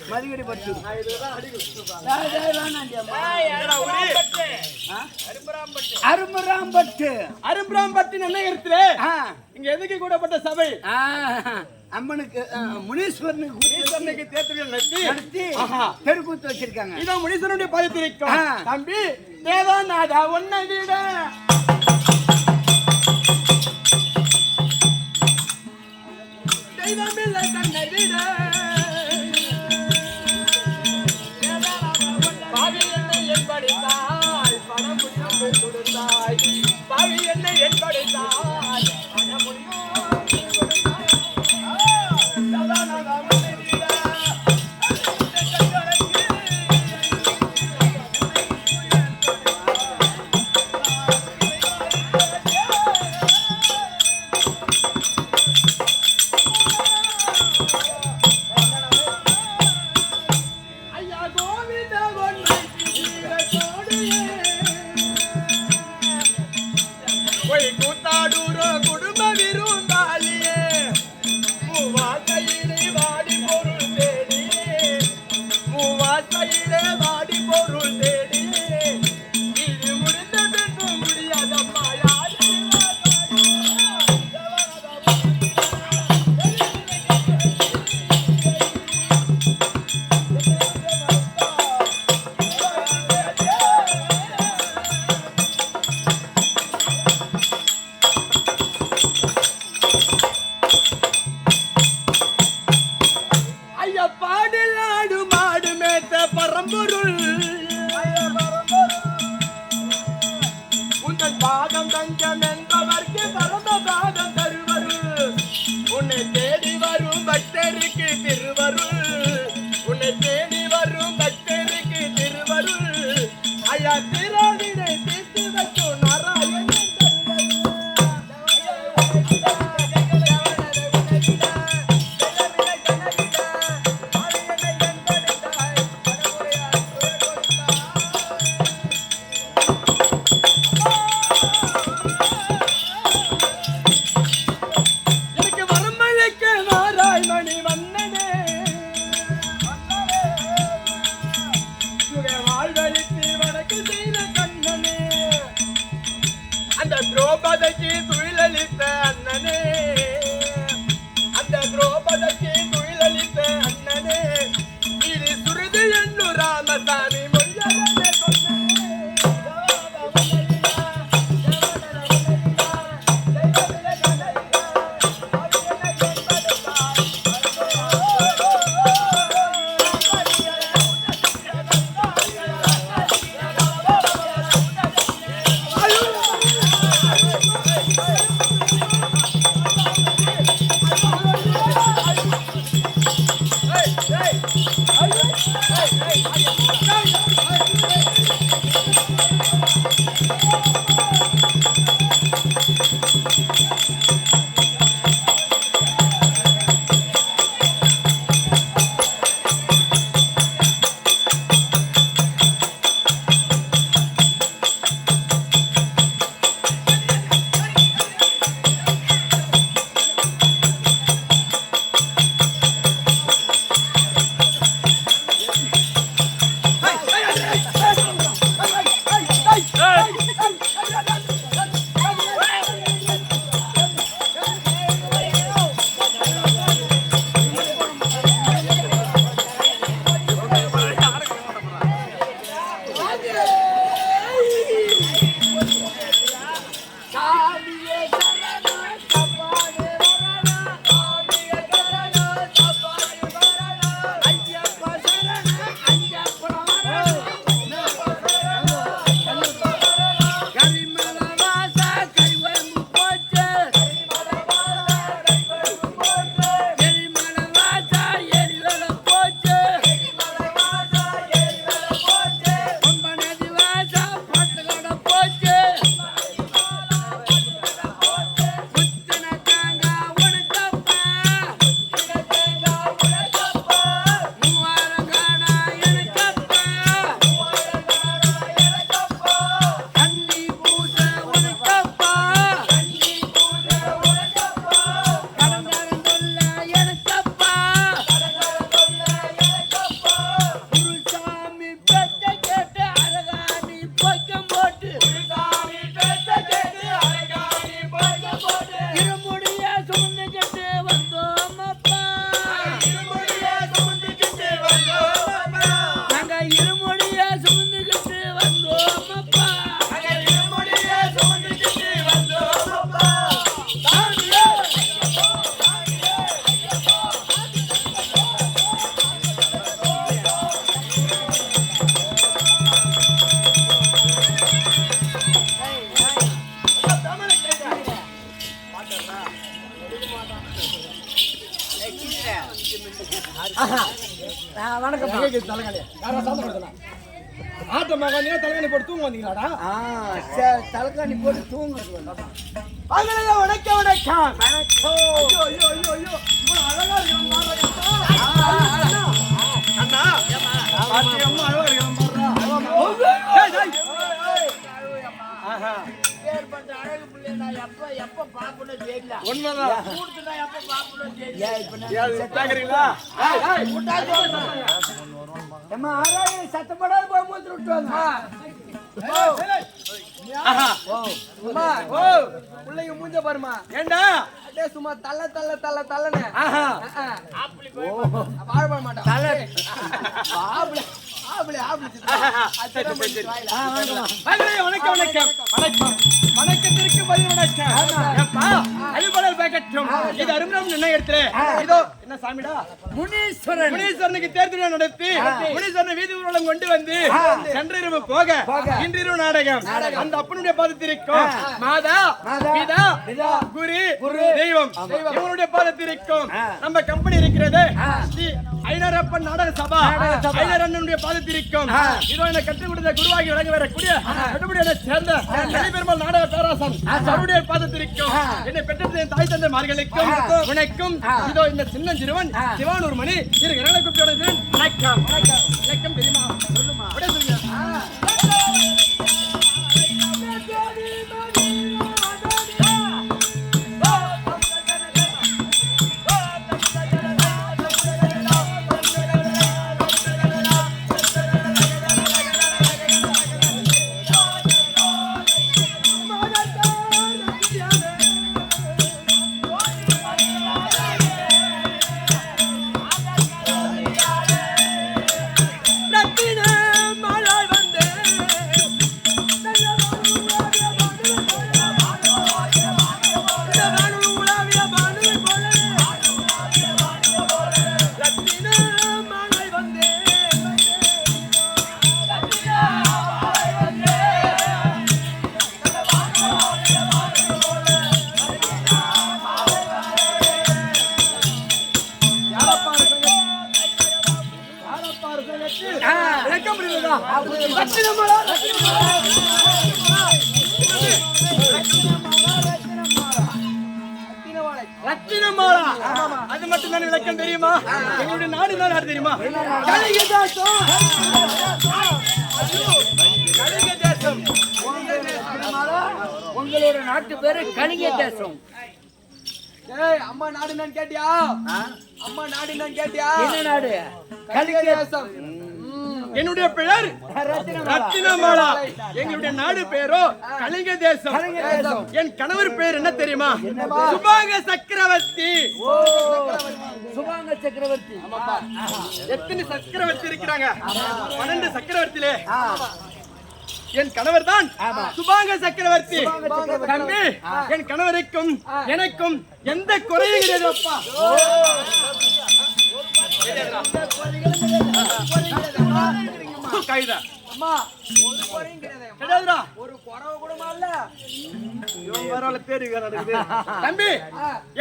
மதிகடி பட்டு அரும்பராம்பட்டு அரும்பராம்பட்டு என்ன இடத்துல இங்க எதுக்கு கூடப்பட்ட சபை அம்மனுக்கு முனீஸ்வரனுக்கு தேர்தல் நடத்தி தெருக்கூத்து வச்சிருக்காங்க. இதான் முனீஸ்வரனுடைய பதித்திருக்கும். தம்பி தேவாநாதா ஒன்ன வீட தெய்வமில்லை கண்ண வீட பாவி என்னை என்படித்தாய் பணம் முடியும் கொடுத்தாய் பாவி என்னை என்படித்தாய் பணம் முடியும் பாதம் தஞ்சம் என்பவர்க்கு பரம பாதம் தருவருள் உன்னை தேடி வரும் பக்தருக்கு திருவருள் உன்னை தேடி வரும் பக்தருக்கு திருவருள் ஐயா திராவிடை தீர்த்து வைக்கும் நாராயணன் திரௌபதிக்கு துயிலளித்த அண்ணனே அந்த திரௌபதிக்கு துயிலளித்த அண்ணனே இது சுருதி என்று ராமசாமி மொழியலே சொன்னே வணக்கம் தலைகாணி யாரா சாப்பிட ஆட்ட மகானியா தலைகாணி போட்டு தூங்க வந்தீங்களாடா? தலைக்காணி போட்டு தூங்குறது அதனால வணக்கம் வணக்கம். ஐயோ ஐயோ ஐயோ ஐயோ இவ்வளவு அழகா அண்ணா பாட்டி அம்மா அழகா இருக்கான் பாருடா. ஏற்பட்ட அழகு பிள்ளை நான் எப்ப பாப்பணும் தெரியல. உண்மைதான். கூடுத்துனா எப்ப பாப்பணும் தெரியல. கேக்குறீங்களா? ஏம்மா ஆராய சத்தப்படாத போகும்போது விட்டுவாங்க. பிள்ளைங்க மூஞ்ச பாருமா. ஏண்டா அப்படியே சும்மா தள்ளன்னு வாழ மாட்டான். வணக்கம் வணக்கம் வணக்கம். வணக்கத்திற்கு பதில் வணக்கம். அரிபடல் பேக்கட்டும். இது அருமரம் நிர்ணயத்திலே இதோ என்ன சாமிடா முனீஸ்வரனுக்கு தேர்தல் நடத்தி முனீஸ்வரனை வீதி ஊர்வலம் கொண்டு வந்து சென்றிரவு போக இன்றிரவு நாடகம் அந்த அப்பனுடைய பாதத்திற்கும் மாதா பிதா குரு தெய்வம் இவனுடைய பாதத்திற்கும் நம்ம கம்பெனி இருக்கிறது ஸ்ரீ ஐனரப்பன் நாடக சபா ஐனரண்ணனுடைய பாதத்திற்கும் இதோ என்ன கற்றுக் கொடுத்த குருவாகி வழங்க வரக்கூடிய கட்டுப்படியை சேர்ந்த பெருமாள் நாடக பேராசன் அவருடைய பாதத்திற்கும் என்னை பெற்ற தாய் தந்தை மார்களுக்கும் உனக்கும் இதோ இந்த சின்ன சிறுவன் சிவானூர் மணி இரு இரண்டை குப்பியோட வணக்கம் வணக்கம் தெரியுமா சொல்லுமா அப்படியே சொல்லுங்க. ரத்தினமாலா அது மட்டும் தான் விளக்கம் தெரியுமா? எங்களுடைய நாடு தான் நாடு தெரியுமா? கலிங்க தேசம். உங்களோட நாட்டு பேரு கலிங்க தேசம். ஏய் அம்மா நாடு என்னன்னு கேட்டியா? அம்மா நாடு என்னன்னு கேட்டியா? என்ன நாடு? கலிங்க தேசம். என்னுடைய பெயர் ரத்தினமாலா. எங்களுடைய நாடு பேரோ கலிங்க தேசம். என் கணவர் பேர் என்ன தெரியுமா? சுபாங்க சக்கரவர்த்தி. சுபாங்க சக்கரவர்த்தி. எத்தனை சக்கரவர்த்தி இருக்கிறாங்க? 12 சக்கரவர்த்தியிலே என் கணவர் தான் சுபாங்க சக்கரவர்த்தி. தம்பி என் கணவருக்கும் எனக்கும் எந்த குறையும் கிடையாது அப்பா. கைதா அம்மா ஒரு குறையும் கிடையாதுடா. ஒரு குறவு கூடமா இல்ல. இவன் வரல பேருங்க நடக்குது. தம்பி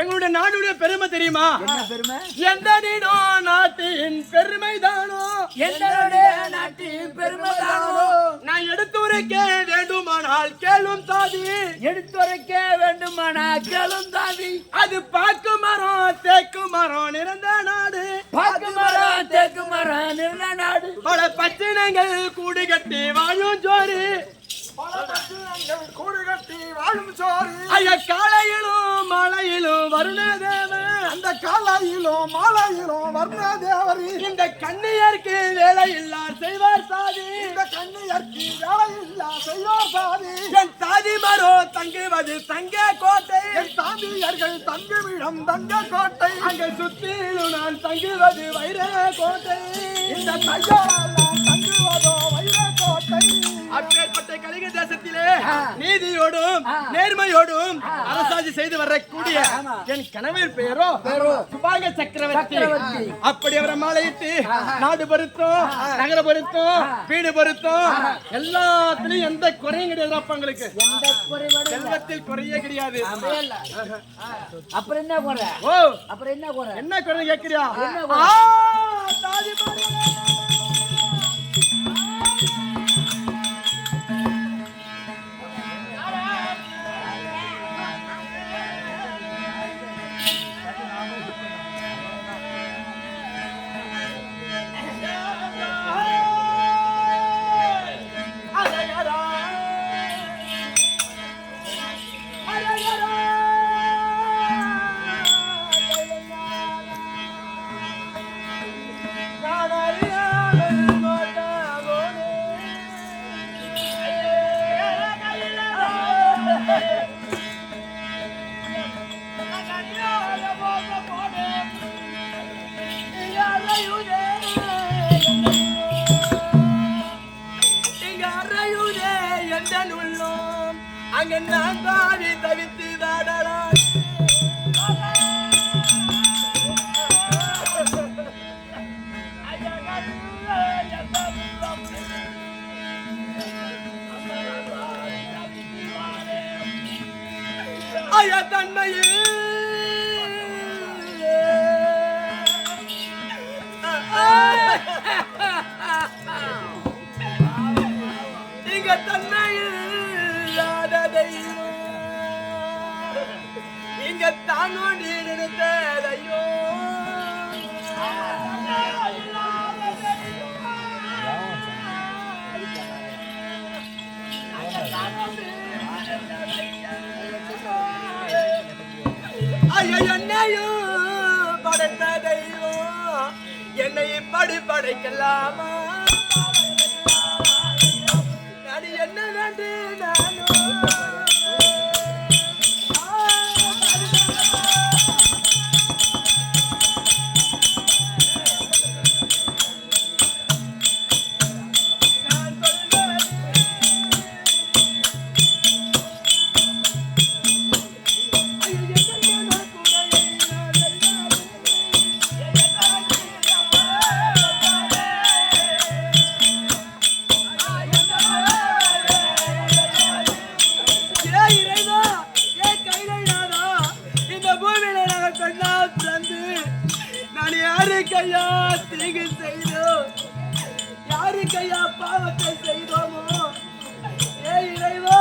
எங்களுடைய நாடுடைய பெருமை தெரியுமா? என்ன பெருமை? எந்த நீனோ நாட்டின் பெருமை தானோ. எந்த நாட்டின் பெருமை தானோ. நான் எடுத்துரைக்க வேண்டுமானால் கேளும் தாதி. எடுத்துரைக்க வேண்டுமானால் கேளும் தாதி. அது பாக்கு மரம் தேக்கு மரம் நிறைந்த நாடு. பாக்கு மரம் தேக்கு மரம் நிறைந்த நாடு. பல பச்சினங்கள் கூடு கட்டி வாழும் ஜோறு. ஐயா காலையிலும் மாலையிலும் வருணதேவன். அந்த காலையிலும் மாலையிலும் வருணதேவரி. இந்த கண்ணியருக்கு வேலை இல்லா செய்வார் சாதி. இந்த கண்ணியருக்கு வேலை இல்லா செய்வார் சாதி. என் தாதி மரோ தங்குவது தங்க கோட்டை. என் தாதியர்கள் தங்குவிடம் தங்க கோட்டை. அங்கே சுத்திலும் நான் தங்குவது வைர கோட்டை. இந்த தையாரெல்லாம் தங்குவதோ வைர கோட்டை. அப்பேற்பட்ட கலிங்க தேசத்திலே நீதியோடும் நேர்மையோடும் அரசாட்சி செய்து வரக்கூடிய என் கணவர் பெயரோ சுபாங்க சக்கரவர்த்தி. அப்படி அவரை மாலையிட்டு நாடு பொருத்தம், நகர பொருத்தம், வீடு பொருத்தம் எல்லாத்திலையும் எந்த குறையும் கிடையாது. உங்களுக்கு செல்வத்தில் குறையே கிடையாது. அப்புறம் என்ன குறை? ஓ அப்புறம் என்ன குறை? என்ன குறை கேட்கிறியா? அங்க நான் தாவி தவித்து தாடலாம். ஐயா தன்மையே இங்க தன்மையில் இங்க தாங்கோண்டி நினைத்ததையோ ஐயோ என்னையும் படைத்ததையோ என்னை படி படைக்கலாமா? அது என்ன வேண்டு நானோ யாருக்கையா பாவத்தை செய்தோமோ? ஏ இறைவா,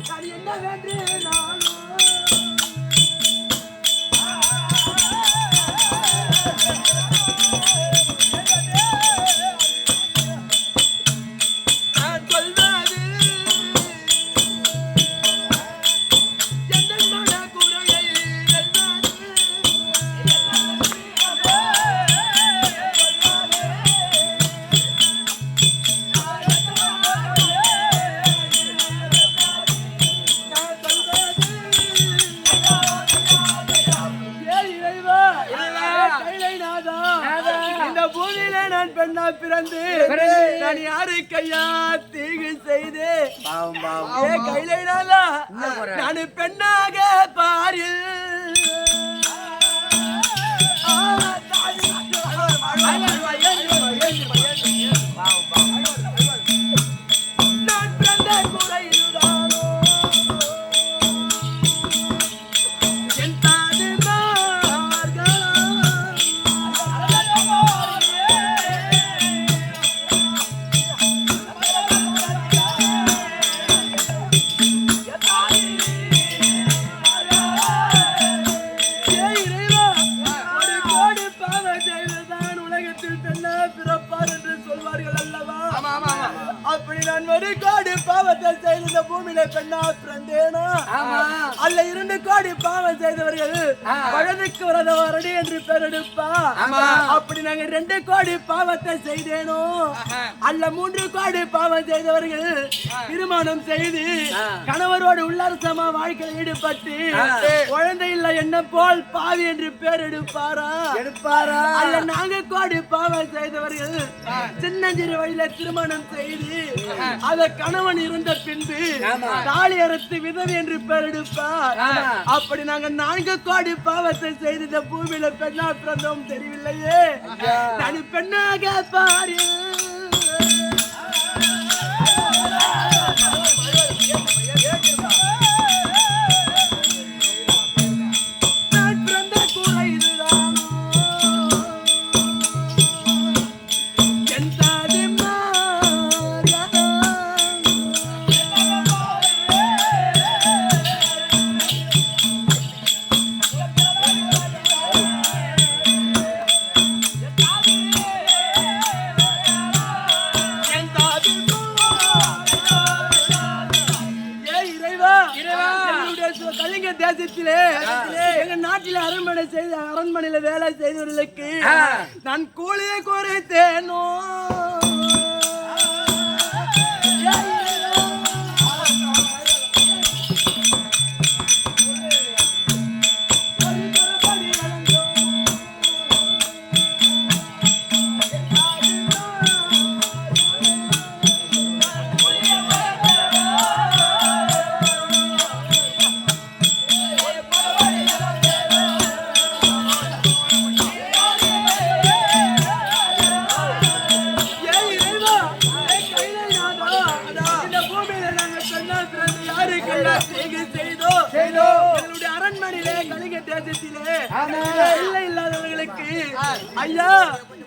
நான் என்ன வேண்டு நானோ? நான் சொல்வது எந்த மன குறையை பெண்ணா பிறந்து நான் யாரு கையா தீங்கு செய்து கையில நான் பெண்ணாக பாரு நான் பிறந்த குறையில்தானோ என் அப்படி நான் ஒரு கோடி பாவத்தை செய்த பூமியில பெண்ணா பிறந்தேனா அல்ல 2 கோடி பாவம் செய்தவர்கள் வயதுக்கு வரதவரடி என்று பெயரெடுப்பா. அப்படி நாங்க 2 கோடி பாவத்தை செய்தேனோ அல்ல 3 கோடி பாவம் செய்தவர்கள் திருமணம் செய்து கணவரோடு உல்லாசமா வாழ்க்கையில் ஈடுபட்டு குழந்தை இல்ல என்ன போல் பாவி என்று பேர் எடுப்பாரா அல்ல நாங்க கோடி பாவம் செய்தவர்கள் சின்னஞ்சிறு வயதில திருமணம் செய்து அத கணவன் இருந்த பின்பு தாலி அறுத்து விதவை என்று பேர் எடுப்பார். அப்படி நாங்க 4 கோடி பாவத்தை செய்து இந்த பூமியில பெண்ணா பிறந்தோம் தெரியவில்லையே. நான் பெண்ணாக பாரு தேசத்திலே எங்க நாட்டில் அரண்மனையில வேலை செய்தவர்களுக்கு நான் கூலியை குறைத்தேனோ. இல்லாதவர்களுக்கு ஐயா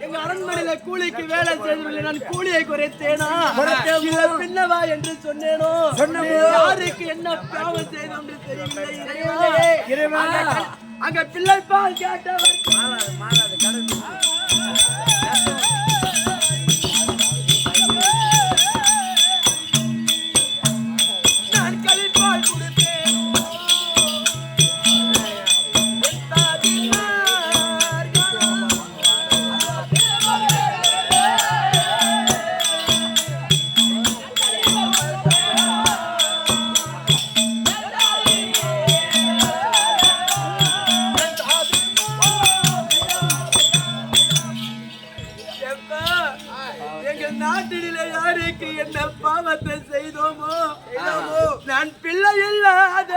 எங்க அரண்மனையில கூலிக்கு வேலை செய்தவர்கள் நான் கூலியை குறைத்தேனா பின்னவா என்று சொன்னேனோ. யாருக்கு என்ன பாவம் செய்தோம் தெரியவில்லை. அங்க பிள்ளைப்பால் கேட்டவர் நாட்டிலே யாருக்கு என்ன பாவத்தை செய்தோமோ நான் பிள்ளை இல்லாத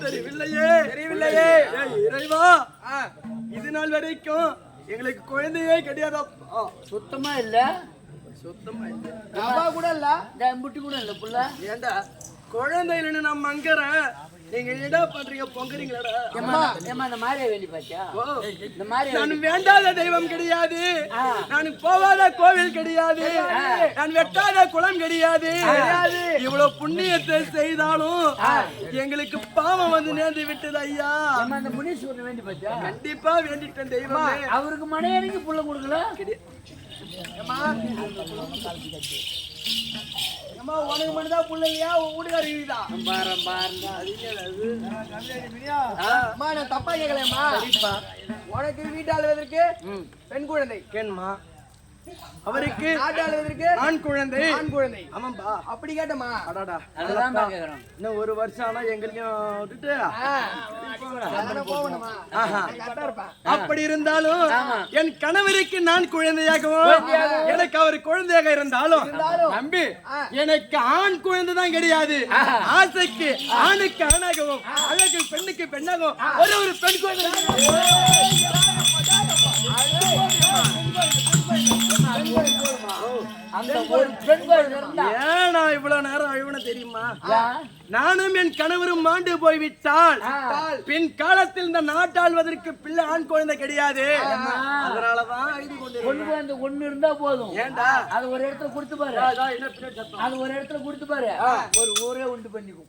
தெரியவில்லையே. இறைவா இது நாள் வரைக்கும் எங்களுக்கு குழந்தையே கிடையாது. சுத்தமா இல்ல கூட இல்ல முட்டி கூட இல்ல புள்ள. ஏண்டா குழந்தை இல்லைன்னு நான் மங்கறேன். நீங்க என்னடா பண்றீங்க? பொங்கறீங்களாடா? இந்த மாதிரி வேண்டி பாத்தியா? இந்த மாதிரி நான் வேண்டாத தெய்வம் கிடையாது, நான் போகாத கோவில் கிடையாது, நான் வெட்டாத குளம் கிடையாது. இவ்வளவு புண்ணியத்தை செய்தாலும் எங்களுக்கு பாவம் வந்து நேர்ந்து விட்டது ஐயா. அந்த முனீஸ்வரன் வேண்டி பாத்தியா? கண்டிப்பா வேண்டிட்டேன் தெய்வம். அவருக்கு மனையறிக்கு புள்ள கொடுக்கல. உனக்கு மட்டும்தான் பிள்ளையா வீடுகாரிதா நான் தப்பா கேட்கலம்மா. உனக்கு வீட்டாளுவதற்கு பெண் குழந்தை கேணுமா, அவருக்கு நாட்டாளுவதற்கு ஆண் குழந்தை. ஆமாம்பா அப்படி கேட்டமா. அடாடா இன்னும் 1 வருஷம் ஆனா எங்களையும் விட்டுட்டு அப்படி இருந்தாலும் என் கணவருக்கு நான் குழந்தையாகவும் எனக்கு அவர் குழந்தையாக இருந்தாலும் நம்பி எனக்கு ஆண் குழந்தை தான் கிடையாது. ஆசைக்கு ஆணுக்கு ஆணாகவும் அழகு பெண்ணுக்கு பெண்ணாகவும் ஒரு பெண் குழந்தை அந்த ஒரு பெண் கோயில் இருந்தா ஏன் நான் இவ்வளவு நேரம் அழுவன தெரியுமா? நானும் என் கணவரும் மாண்டு போய்விட்டால் பின் காலத்தில் இந்த நாட்டாள்வதற்கு பிள்ளை ஆண் குழந்தை கிடையாது. அதனாலதான் அழுது கொண்டு ஒண்ணு இருந்தா போதும். ஏண்டா அது ஒரு இடத்துல கொடுத்து பாரு. அது ஒரு இடத்துல கொடுத்து பாரு. ஒரு ஊரே உண்டு பண்ணிக்கும்.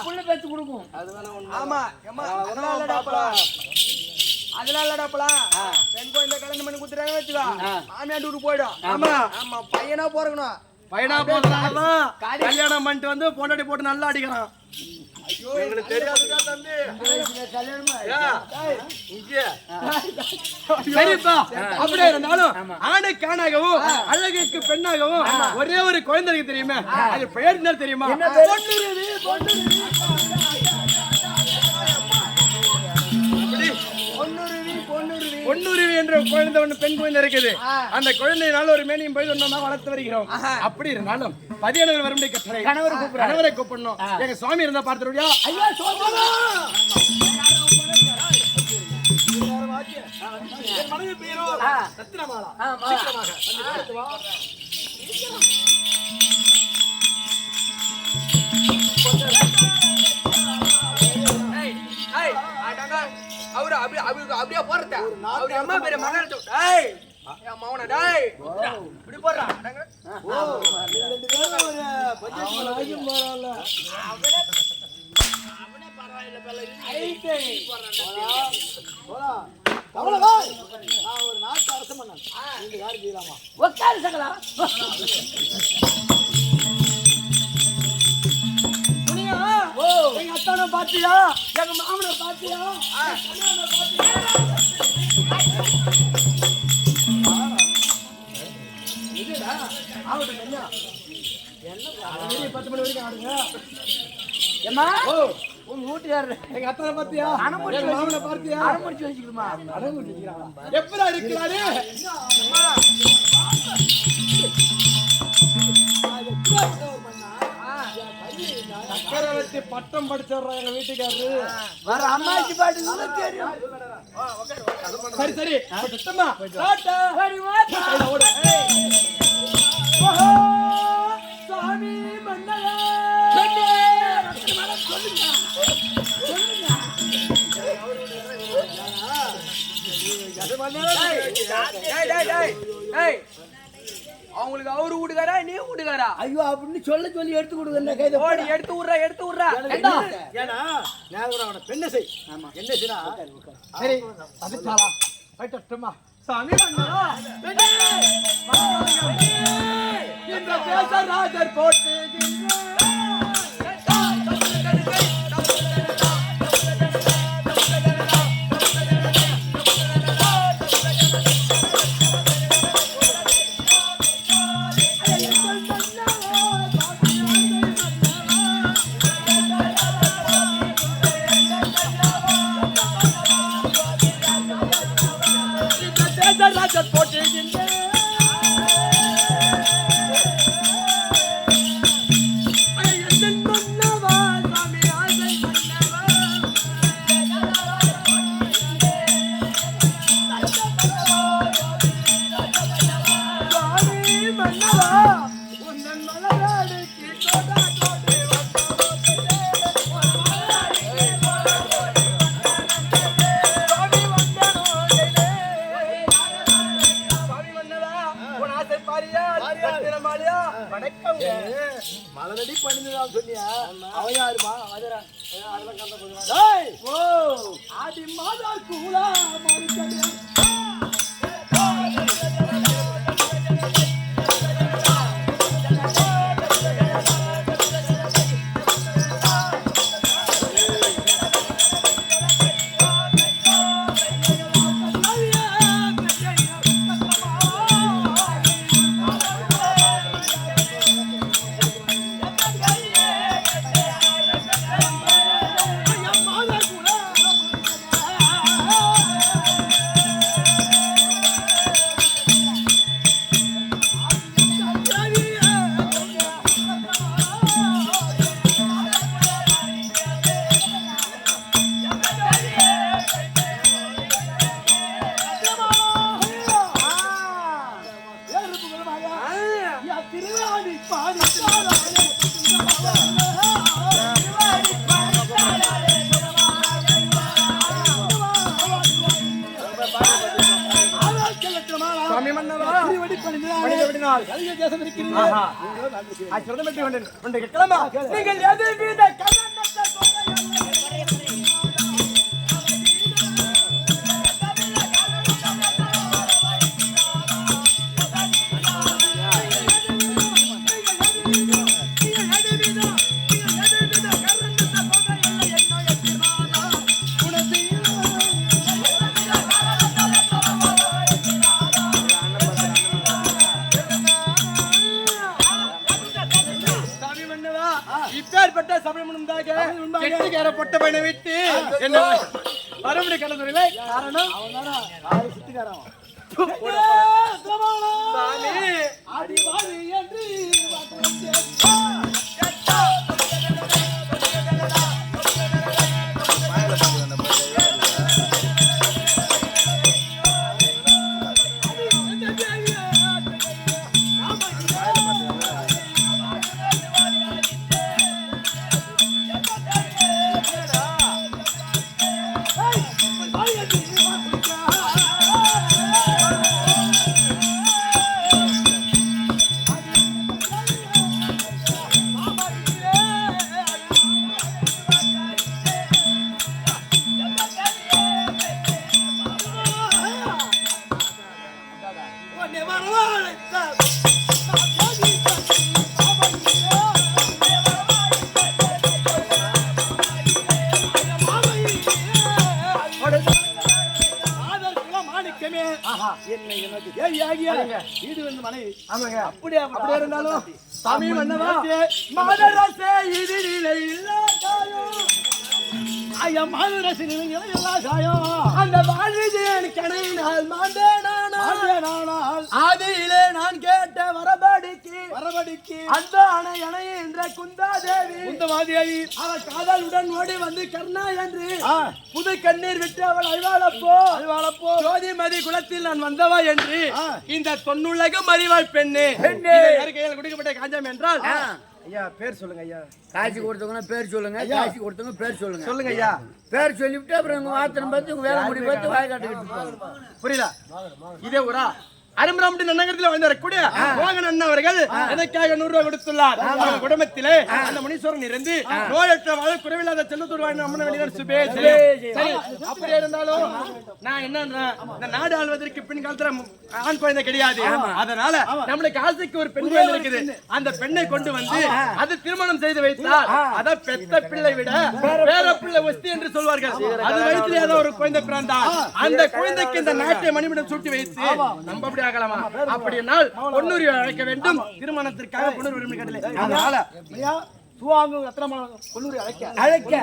புள்ள பேச்சு கொடுக்கும். ஆமா அதெல்லாம் இல்லடாப்பலாம். பெண் குழந்தை கல்யாணம் பண்ணி குடுத்துறாங்க வச்சுக்கோ, மாமியார் ஊருக்கு போயிடும். ஆமா ஆமா பையனா போறக்கணும். பையனா போறதுனாலதான் கல்யாணம் பண்ணிட்டு வந்து பொண்டாட்டி போட்டு நல்லா அடிக்கிறான். எங்களுக்கு தெரியாதுடா தம்பி. சரிப்பா, அப்படியே இருந்தாலும் ஆணுக்கு ஆணாகவும் அழகுக்கு பெண்ணாகவும் ஒரே ஒரு குழந்தை இருக்கு தெரியுமா? அது பெயர் என்ன தெரியுமா? பொன்னுருவி என்ற குழந்தை ஒண்ணு பெண் குழந்தை இருக்குது. அந்த குழந்தையினால ஒரு மேனியும் போய் ஒன்னா வளர்த்து வருகிறோம். அப்படி இருந்தாலும் பதியனவர் வரும்படி கட்டளை. கணவரை கூப்பிடணும். எங்க சுவாமி இருந்தா பார்த்துருவியா? ஐயா மனைவி பேரோ ரத்னமாலா. அவரு அப்படியே போறத அவரு அம்மா பேரு மகன் டேய் மௌன டேய் இப்படி போறா அவனே பரவாயில்லை நான் ஒரு நாட்டு அரசு மன்னன். நீங்க யாரு செய்யலாமா? உட்காரு சகலா. எங்க அத்தான பாத்தியா? எங்க மாமனை பாத்தியா? என்ன 10 மணி வரைக்கும் ஆடுங்க. ஏமா உங்க வீட்டுக்காரரு எங்க அத்தான பாத்தியா? எங்க மாமனை பாத்தியா? அடமுடிச்சு வச்சுக்கணுமா? அடமுடிச்சு வச்சுக்கிறாங்க. எப்படா இருக்கிறாரு? சக்கரவர்த்தி பட்டம் படிச்சவர்றா எங்க வீட்டுக்காரரு. வர அம்மாச்சி பாட்டு தெரியும். சரி சரி சுத்தமா டாடா ஹரி மாதா ஓடு. சாமி மன்னரே சொல்லுங்க அவங்களுக்கு அவரு வீட்டுக்காரா நீ வீட்டுக்காரா? ஐயோ அப்படின்னு சொல்லி எடுத்து கொடுங்க. கைதை ஓடி எடுத்து விடுறா. ஏன்னா அவன பெண்ணை செய். ஆமா என்ன செய்யா? சரி அதுச்சாலா போய்ட்டுமா சாமி மன்னரா. இந்த தேசராஜர் போட்டு மலரடி பண்ணிதான் சொன்னியா? அவையாருமா அதெல்லாம் கண்ட போதும். ஆடி மாதா கூலா ஆனால் கலிங்க தேசம் இருக்கிறீர்கள். ஒன்றை கிளம்பா நீங்கள் எதிர்வித கலந்தத்தை இப்பேற்பட்ட சபைமுன்பாக கெட்டிக்காரப்பட்ட பையனை விட்டு என்ன மறுபடி கடந்துருவே காரணம் இது வந்து மனைவி அப்படியே இருந்தாலும் சாமி மன்னவா மதரசே இது நிலை அந்த வாழ்விதேன் கணையினால் மாண்டேனானால் ஆதியிலே நான் கேட்ட வரபடிக்கு அந்த அணை என்ற குந்தாதேவி அவள் காதலுடன் ஓடி வந்து கர்ணா என்று புது கண்ணீர் விட்டு அவள் அழ்வாளப்போ ஜோதிமதி குலத்தில் நான் வந்தவா என்று இந்த தொன்னுலகம் அறிவாள் பெண்ணே கையால் குடிக்கப்பட்ட காஞ்சம் என்றால் ஐயா பேர் சொல்லுங்க ஐயா. காட்சி கொடுத்தவங்க பேர் சொல்லுங்க. காட்சி கொடுத்தவங்க பேர் சொல்லுங்க. சொல்லுங்க ஐயா. பேர் சொல்லிவிட்டு அப்புறம் உங்க வார்த்தை பார்த்து உங்க வேலை முடி பார்த்து வாய் காட்டுக்கிட்டு புரியல. இதே ஊரா அரும்பராம்பட்டி நன்னகரத்தில் வந்திருக்கக்கூடிய மோகன் அண்ணா அவர்கள் எனக்காக 100 ரூபாய் கொடுத்துள்ளார். அவங்க குடும்பத்திலே அந்த முனீஸ்வரன் இருந்து நோயற்ற வாழ குறைவில்லாத செல்வத்தூர் வாழ்ந்த அம்மன் வெளியினர் சுபேஷ். அப்படியே இருந்தாலும் நான் என்ன இந்த நாடு ஆள்வதற்கு பின் காலத்துல ஆண் குழந்தை கிடையாது. அதனால நம்மளுக்கு ஆசைக்கு ஒரு பெண் குழந்தை இருக்குது. அந்த பெண்ணை கொண்டு வந்து அது திருமணம் செய்து வைத்தால் அத பெத்த பிள்ளை விட வேற பிள்ளை ஒஸ்தி என்று சொல்வார்கள். அது வயிற்றிலே ஏதோ ஒரு குழந்தை பிறந்தால் அந்த குழந்தைக்கு இந்த நாட்டை மணிமிடம் சூட்டி வைத்து நம்ம ஆகலாமா? அப்படினால் பொன்னுரி அழைக்க வேண்டும். திருமணத்திற்காக பொன்னுரி விரும்பி கேட்டலே. அதனால சுவாங்க ரத்னமான பொன்னுரி அழைக்க